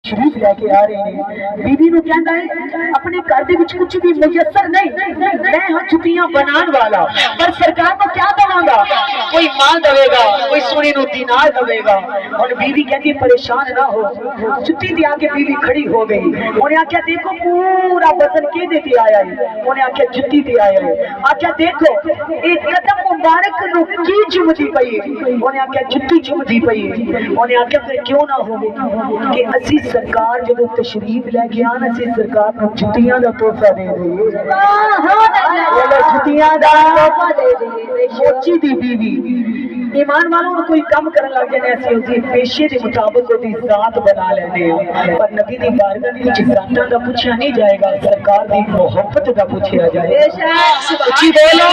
शरीफ लैके आ रहे हैं। बीबी नूं कहंदा है अपने घर दे विच कुछ भी मुयस्सर नहीं, मैं हां जुतियां बनाने वाला, पर सरकार को क्या दवांगा? कोई माल देगा, कोई सोने नूं दीनार देगा। और बीवी कहती परेशान ना हो, जुत्ती दे आके बीवी खड़ी हो गई। उन्हें आख्या देखो पूरा वजन के दे ते आया है? उन्हें आख्या जुत्ती ते आया है। आख्या देखो एक कदम मुबारक नूं की चुमदी पई है? उन्हें आख्या जुत्ती चुमदी पई है। उन्हें आख्या फिर क्यों ना होवे कि असी सरकार जब तशरीफ लैके आना सी सरकार को जुतियां का तोहफा दे दी, जुतियां का तोहफा दे दी। मोची दी बीवी ईमान वालों कोई कम करन लग जाने ऐसी होती पेशे के मुताबिक उसकी जात बना लेने, पर नबी दी बारगाह दी विच जातां दा पूछा नहीं जाएगा, सरकार दी मोहब्बत दा पूछया जाएगा। सच्ची बोलो,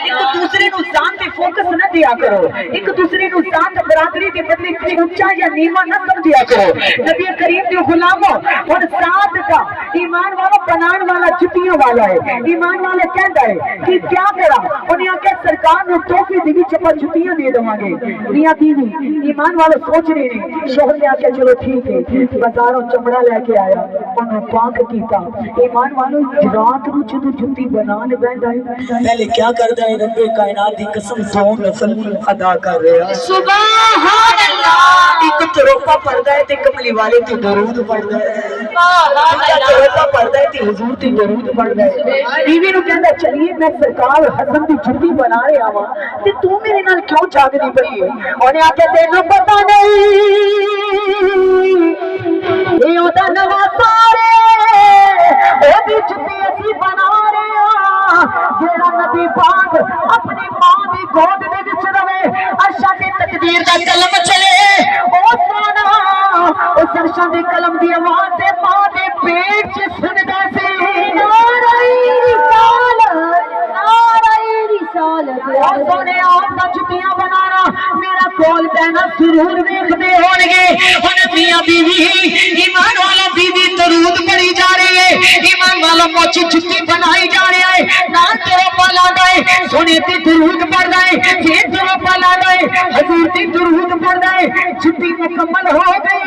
एक दूसरे नु जात पे फोकस न दिया करो, एक दूसरे नु जात बरादरी दे बदले ऊंचा या नीवा न समझिया करो। नबी करीम दे गुलामो और साथ का ईमान वाला बनाने वाला जुतियां वाला है। ईमान वाला कहता है कि क्या करा? उन्हें आके सरकार नु तोहफे दी विच जुतियां दे देवांगे। मियां बीवी ईमान वाले सोच रहे हैं। शोहर ने आख्या चलो ठीक है, बाजारों चमड़ा लेके आया, उन्होंने पाक कीता। ईमान वालों रात को जदों जुती बनाने बैठा है, पहले क्या करता है? रब्बे कायनात दी कसम दो नफल अदा कर रहा है। सुभान अल्लाह। एक तरोपा पढ़ता है ते कमली वाले ते दरूद पढ़ता है, तरोपा पढ़ता है ते हुजूर ते दरूद पढ़ता है। बीवी नु कहंदा चलिए मैं सरकार हसन दी जुती बना रहा हां ते तू मेरे नाल क्यों जागदी पई है? उन्हें आख्या तेनू पता नहीं ये ओदा नवा सारे ओदी जुती असी बना रहे हां, जेड़ा नबी पाक अपनी मां दी गोद दे विच रवे, अर्शा दी तकदीर दा कलम चले, ओ सोना उस अर्शा दी कलम दी आवाज ते मां दे पेट च सुनदा सी। सोने आपका जुतियां बनाना मेरा कोल बहना जरूर देखते होंगे। मियां बीवी ईमान वाला बीवी दरूद पढ़ी जा रही है, ईमान वाला मोची जुती बनाई जा रही है, ना तेरा पाला गए सोने ते दरूद पढ़ गए, फिर तेरा पाला गए हजूर ते दरूद पढ़ गए। जुती मुकम्मल हो गई,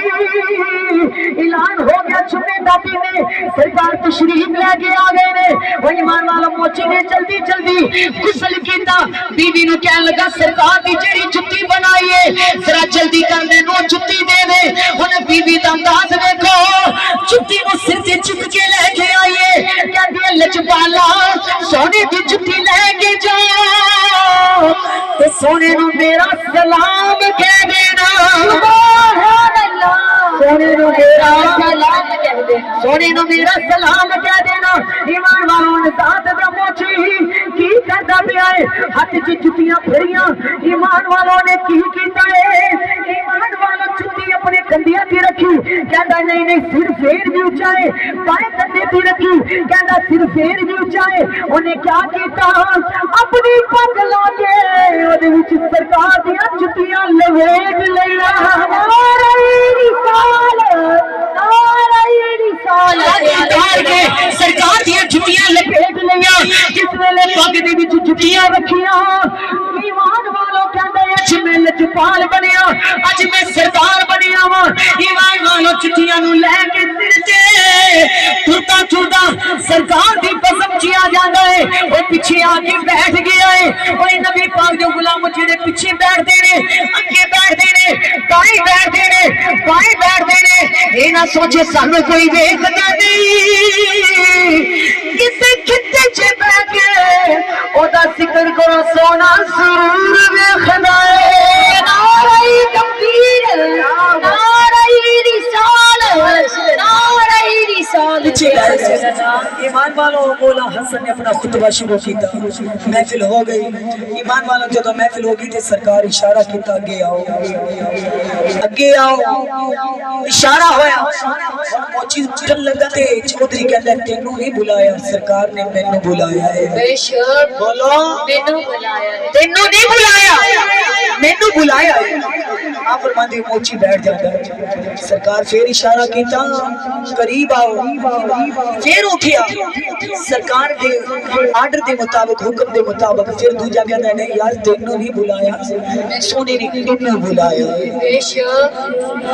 ऐलान हो गया जुम्मे दादी ने सरकार तशरीफ लेके आ गए ने। वो ईमान वाला मोची ने जल्दी जल्दी गुस्ल कीता, बीवी नु कहन लगा सरकार दी जेड़ी जुत्ती बनाई है जरा जल्दी कर दे, नो जुत्ती दे दे। उन्हें बीवी दा अंदाज देखो, जुत्ती नु सिर ते चुक के लेके आई है, कहदी है लजपाला सोने दी जुत्ती लेके जाओ ते सोने नु मेरा सलाम कह देना। सुभान अल्लाह। सोने नु मेरा सलाम कह दे, सोने नु मेरा सलाम कह देना। ईमान वालों ने साथ दा मोची की करदा पिया है, हाथ च जुतियां फड़ियां। ईमान वालों ने की कीता है? ईमान वाला जुती अपने कंधियां ते रखी, कहंदा नहीं नहीं सिर फेर भी ऊंचा है, बाएं कंधे ते रखी, कहंदा सिर फेर भी ऊंचा है। उन्हें क्या कीता? अपनी पग ला के ओदे विच सरकार दी जुतियां लवेट लईया। नारे रिसालत, नारे रिसालत, सरकार दी जुतियां लपेट लईया। जिस वेले पग दे विच जुतियां रखियां, ईमान वालों कहंदे अज मैं लजपाल बनिया, अज मैं सरदार बनिया वा। ईमान वालों जुतियां नु लेके सिर ते टुरदा टुरदा सरकार दी कसम जिया जांदा है। वो पीछे आके बैठ गया है। ओए नबी पाक दे गुलाम जेड़े पीछे बैठदे ने, अगे बैठदे ने, बाएं बैठदे ने, बाएं बैठदे ने, ए ना सोचे सानू कोई देखदा नहीं, किसे खिते च बैठ के ओदा जिक्र करो सोना सुरूर वेखदा है। नारे तकबीर, नारे रिसालत, नारे रिसालत। ईमान वालों मौला हसन ने अपना खुतबा शुरू किया, महफिल हो गई। ईमान वालों जब महफिल हो गई तो सरकार इशारा किया अगे आओ, अगे आओ, इशारा होया। मोची उठन लगा ते चौधरी कहंदा तेनू नहीं बुलाया, सरकार ने मैनू बुलाया है। बेशक बोलो, मैनू बुलाया है, तेनू नहीं बुलाया, मैनू बुलाया है। आप फरमांदे मोची बैठ जाता है। सरकार फिर इशारा किया करीब आओ, फिर उठिया। सरकार के आर्डर के मुताबिक, हुक्म के मुताबिक फिर दूजा कहता नहीं यार तेनू नहीं बुलाया, सोने ने तेनू बुलाया।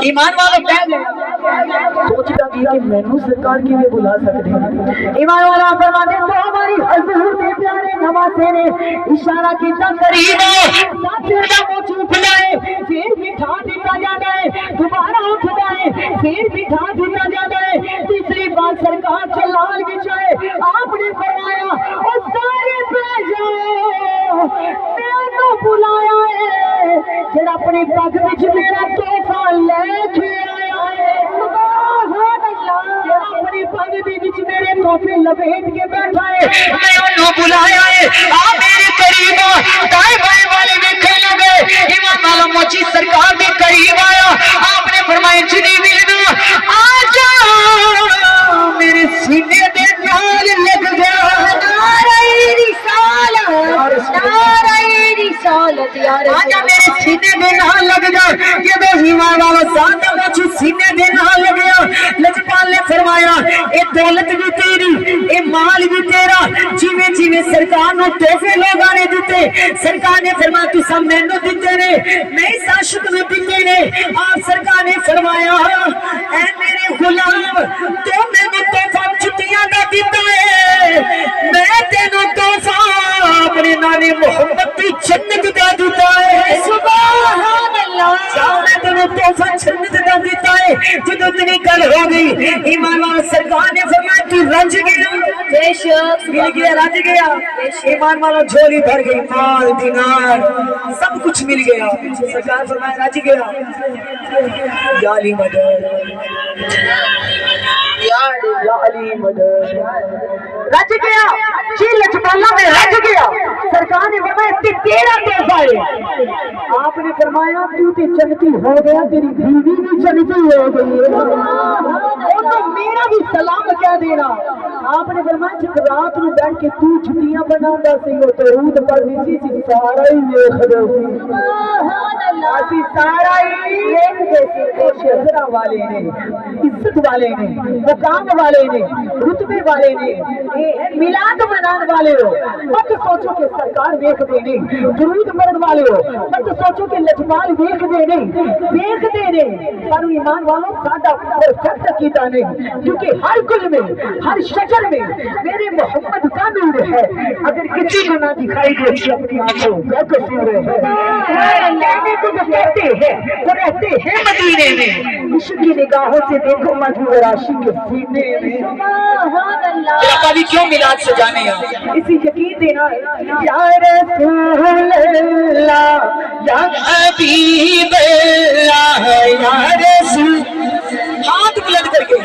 ईमान वालों कह गए سوچتا بھی کہ مینوں سرکار کی بھی بلا سکتے ہیں۔ ایمان والا فرماتے تو ہماری حضور کے پیارے نواسے نے اشارہ کیتا قریب پھر دا منہ چوپ جائے، پھر بٹھا دیتا جاتا ہے، دوبارہ اٹھ جائے، پھر بٹھا دیتا جاتا ہے، تیسری بار سرکار چلال بچھائے، آپ نے فرمایا او سارے پہ جاؤ، مینوں بلایا ہے جڑا اپنی پگ وچ میرا تحفہ لے کے آیا ہے، سبحان اللہ، اپنی پگ دے وچ میرے تحفے لپیٹ کے بیٹھا ہے، میں انہوں بلایا ہے، آ میرے قریب دائیں بائیں والے دیکھنے لگے، امام والا موچی سرکار کے قریب آیا، آپ نے فرمایا جنی ملنا آ جا میرے سینے دے نال لگ گیا، نعرہ رسالت، نعرہ رسالت یا رسول، آجا میرے سینے دے نال لگ گیا، یہ دو امام والا ساتھ موچی سینے دے نال لگ گیا، لجپال نے فرمایا اے دولت بھی تیری، اے مال بھی تیرا، جیویں جیویں سرکار نو تحفے لوگاں نے دیتے، سرکار نے فرمایا تو سب میں نو دیتے نے، میں اس عاشق نو دیتے نے، آپ سرکار نے فرمایا اے میرے غلام تو میں نے تحفہ چھٹیاں دا دیتا ہے، میں تینوں تحفہ اپنے نانے محمد کی جنت دا دیتا ہے، سبحان اللہ، میں تینوں تحفہ جنت دا دیتا ہے، جدو اتنی گل ہو گئی ایمان والا سرکار نے فرمایا تو رنج گیا، بے شک مل گیا، رنج گیا، ایمان والا جھولی بھر گئی، مال دینار سب کچھ مل گیا، سرکار فرمایا رنج گیا، یا علی مدد، یا علی مدد، رج گیا، جی لجپالا میں رج گیا، سرکار نے فرمایا تیرا تحفہ ہے، آپ نے فرمایا تو تے جنتی ہو گیا، تیری بیوی بھی جنتی ہو گئی، اور تو میرا بھی سلام کیا دینا، آپ نے فرمایا جب رات میں بیٹھ کے تو چھٹیاں بناتا سی وہ درود پڑھنی سی سارا ہی ویکھدا سی، اسی سارا ہی ویکھدے سی، شہرا والے نے، عزت والے نے، مقام والے نے، رتبے والے نے، میلاد منان والے ہو، مت سوچو کہ سرکار ویکھدے نہیں، درود پڑھن والے ہو، مت سوچو کہ لجپال ویکھدے نہیں، ویکھدے نہیں، پر ایمان والوں ساڈا پرفیکٹ کیتا نہیں، کیونکہ ہر گل میں ہر شجر میں میرے محمد کا نور ہے، اگر کسی کو نہ دکھائی دے اپنی آنکھوں کیا قصور ہے، کہنے کو جو کہتے ہیں وہ رہتے ہیں مدینے میں، عشق کی نگاہوں سے دیکھو مجبور عاشق کے سینے میں، سبحان اللہ، میرا قاضی کیوں میلاد سجانے ہیں، اسی یقین دینا ہے، یا رسول اللہ یا حبیب اللہ یا رسول، ہاتھ بلند کر کے